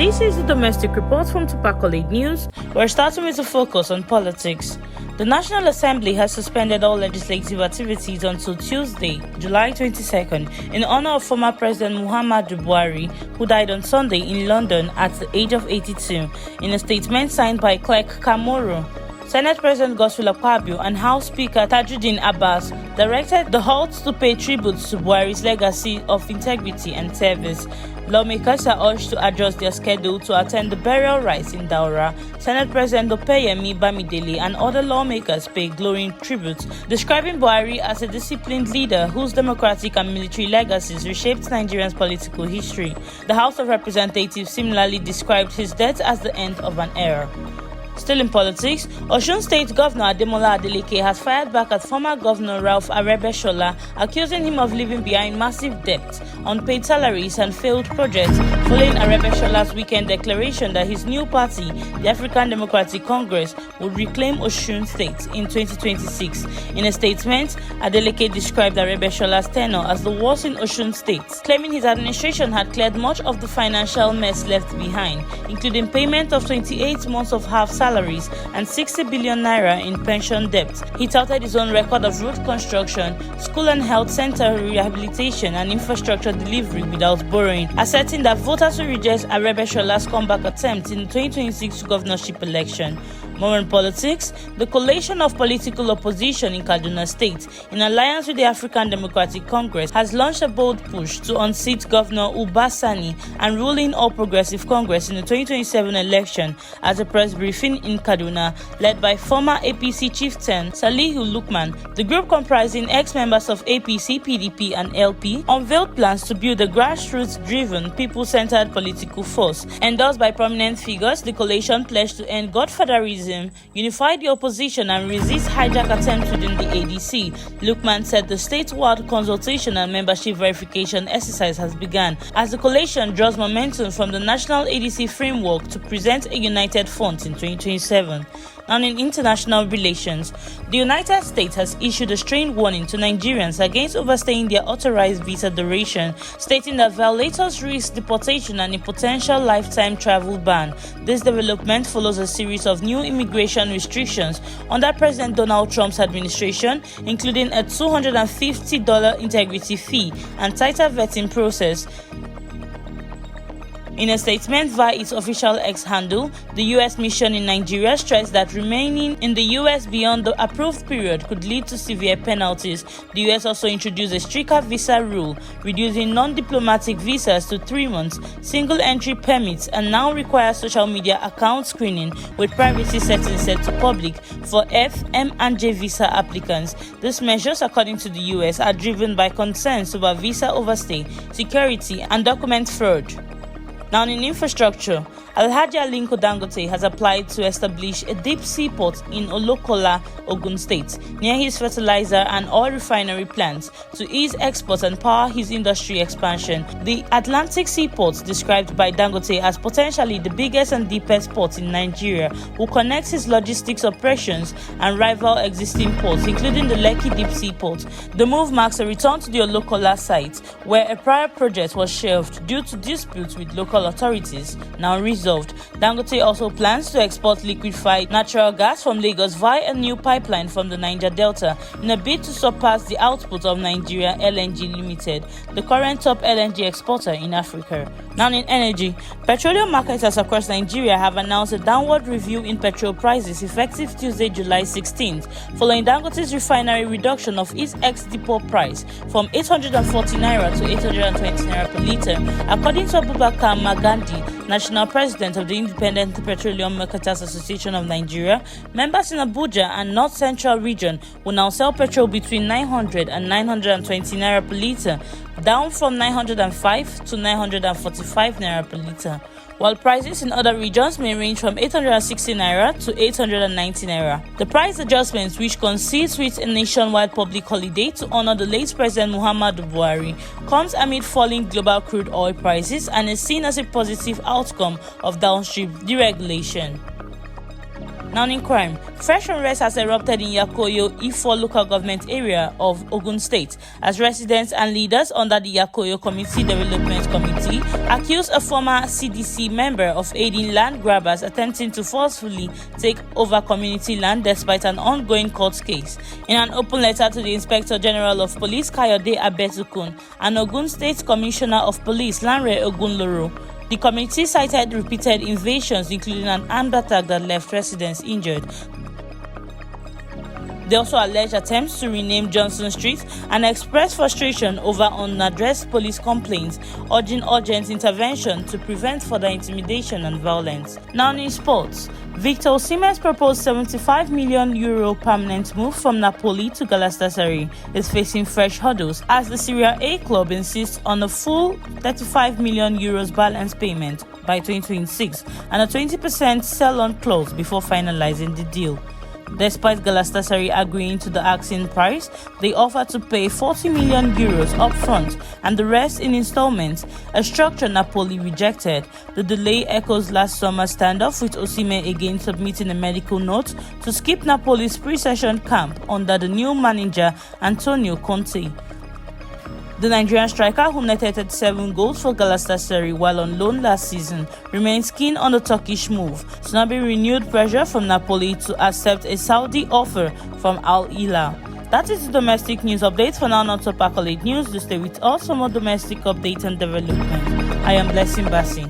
This is the domestic report from Accolade News. We're starting with a focus on politics. The National Assembly has suspended all legislative activities until Tuesday, July 22nd, in honor of former President Muhammadu Buhari, who died on Sunday in London at the age of 82. In a statement signed by Clerk Kamoro, Senate President Godswill Akpabio and House Speaker Tajuddin Abbas directed the halt to pay tribute to Buhari's legacy of integrity and service. Lawmakers are urged to adjust their schedule to attend the burial rites in Daura. Senate President Opeyemi Bamidele and other lawmakers pay glowing tributes, describing Buhari as a disciplined leader whose democratic and military legacies reshaped Nigeria's political history. The House of Representatives similarly described his death as the end of an era. Still in politics, Osun State Governor Ademola Adeleke has fired back at former Governor Rauf Aregbesola, accusing him of leaving behind massive debt, unpaid salaries and failed projects, following Aregbesola's weekend declaration that his new party, the African Democratic Congress, would reclaim Osun State in 2026. In a statement, Adeleke described Aregbesola's tenure as the worst in Osun State, claiming his administration had cleared much of the financial mess left behind, including payment of 28 months of half salaries and 60 billion naira in pension debt. He touted his own record of road construction, school and health center rehabilitation and infrastructure delivery without borrowing, asserting that voters will reject Aregbesola's comeback attempt in the 2026 governorship election. More on politics, the coalition of political opposition in Kaduna State, in alliance with the African Democratic Congress, has launched a bold push to unseat Governor Uba Sani and rule in All Progressive Congress in the 2027 election. At a press briefing in Kaduna, led by former APC chieftain Salihu Lukman, the group comprising ex-members of APC, PDP and LP unveiled plans to build a grassroots-driven, people-centered political force. Endorsed by prominent figures, the coalition pledged to end godfatherism, unify the opposition and resist hijack attempts within the ADC. Lukman said the statewide consultation and membership verification exercise has begun as the coalition draws momentum from the national ADC framework to present a united front in 2027. And in international relations, the United States has issued a strained warning to Nigerians against overstaying their authorized visa duration, stating that violators risk deportation and a potential lifetime travel ban. This development follows a series of new immigration restrictions under President Donald Trump's administration, including a $250 integrity fee and tighter vetting process. In a statement via its official X handle, the U.S. mission in Nigeria stressed that remaining in the U.S. beyond the approved period could lead to severe penalties. The U.S. also introduced a stricter visa rule, reducing non-diplomatic visas to 3 months, single-entry permits, and now requires social media account screening with privacy settings set to public for F, M, and J visa applicants. These measures, according to the U.S., are driven by concerns over visa overstay, security, and document fraud. Now, in infrastructure, Alhaji Aliko Dangote has applied to establish a deep seaport in Olokola, Ogun State, near his fertilizer and oil refinery plants to ease exports and power his industry expansion. The Atlantic Seaport, described by Dangote as potentially the biggest and deepest port in Nigeria, will connect his logistics operations and rival existing ports, including the Lekki Deep Seaport. The move marks a return to the Olokola site, where a prior project was shelved due to disputes with local authorities, now resolved. Dangote also plans to export liquefied natural gas from Lagos via a new pipeline from the Niger Delta in a bid to surpass the output of Nigeria LNG Limited, the current top LNG exporter in Africa. Now in energy, petroleum marketers across Nigeria have announced a downward review in petrol prices effective Tuesday, July 16th, following Dangote's refinery reduction of its ex-depot price from 840 naira to 820 naira per litre, according to Abubakar Magandi, National President of the Independent Petroleum Marketers Association of Nigeria. Members in Abuja and North Central region will now sell petrol between 900 and 920 naira per litre, down from 905 to 945 naira per litre, while prices in other regions may range from 860 naira to 890 naira. The price adjustments, which coincides with a nationwide public holiday to honor the late President Muhammadu Buhari, comes amid falling global crude oil prices and is seen as a positive outcome of downstream deregulation. Now in crime, fresh unrest has erupted in Yakoyo, Ifo local government area of Ogun State as residents and leaders under the Yakoyo Community Development Committee accuse a former CDC member of aiding land grabbers attempting to forcefully take over community land despite an ongoing court case. In an open letter to the Inspector General of Police Kayode Abetukun and Ogun State Commissioner of Police Lanre Ogunloro, the committee cited repeated invasions, including an armed attack that left residents injured. They also alleged attempts to rename Johnson Street and expressed frustration over unaddressed police complaints, urging urgent intervention to prevent further intimidation and violence. Now in sports, Victor Osimhen's proposed €75 million permanent move from Napoli to Galatasaray is facing fresh hurdles as the Serie A club insists on a full €35 million balance payment by 2026 and a 20% sell-on clause before finalizing the deal. Despite Galatasaray agreeing to the asking price, they offered to pay €40 million upfront and the rest in installments, a structure Napoli rejected. The delay echoes last summer's standoff, with Osimhen again submitting a medical note to skip Napoli's pre-season camp under the new manager Antonio Conte. The Nigerian striker, who netted 37 goals for Galatasaray while on loan last season, remains keen on the Turkish move. So now be renewed pressure from Napoli to accept a Saudi offer from Al Hilal. That is the domestic news update. For now, not top Accolade news. To stay with us for more domestic updates and development. I am Blessing Bassi.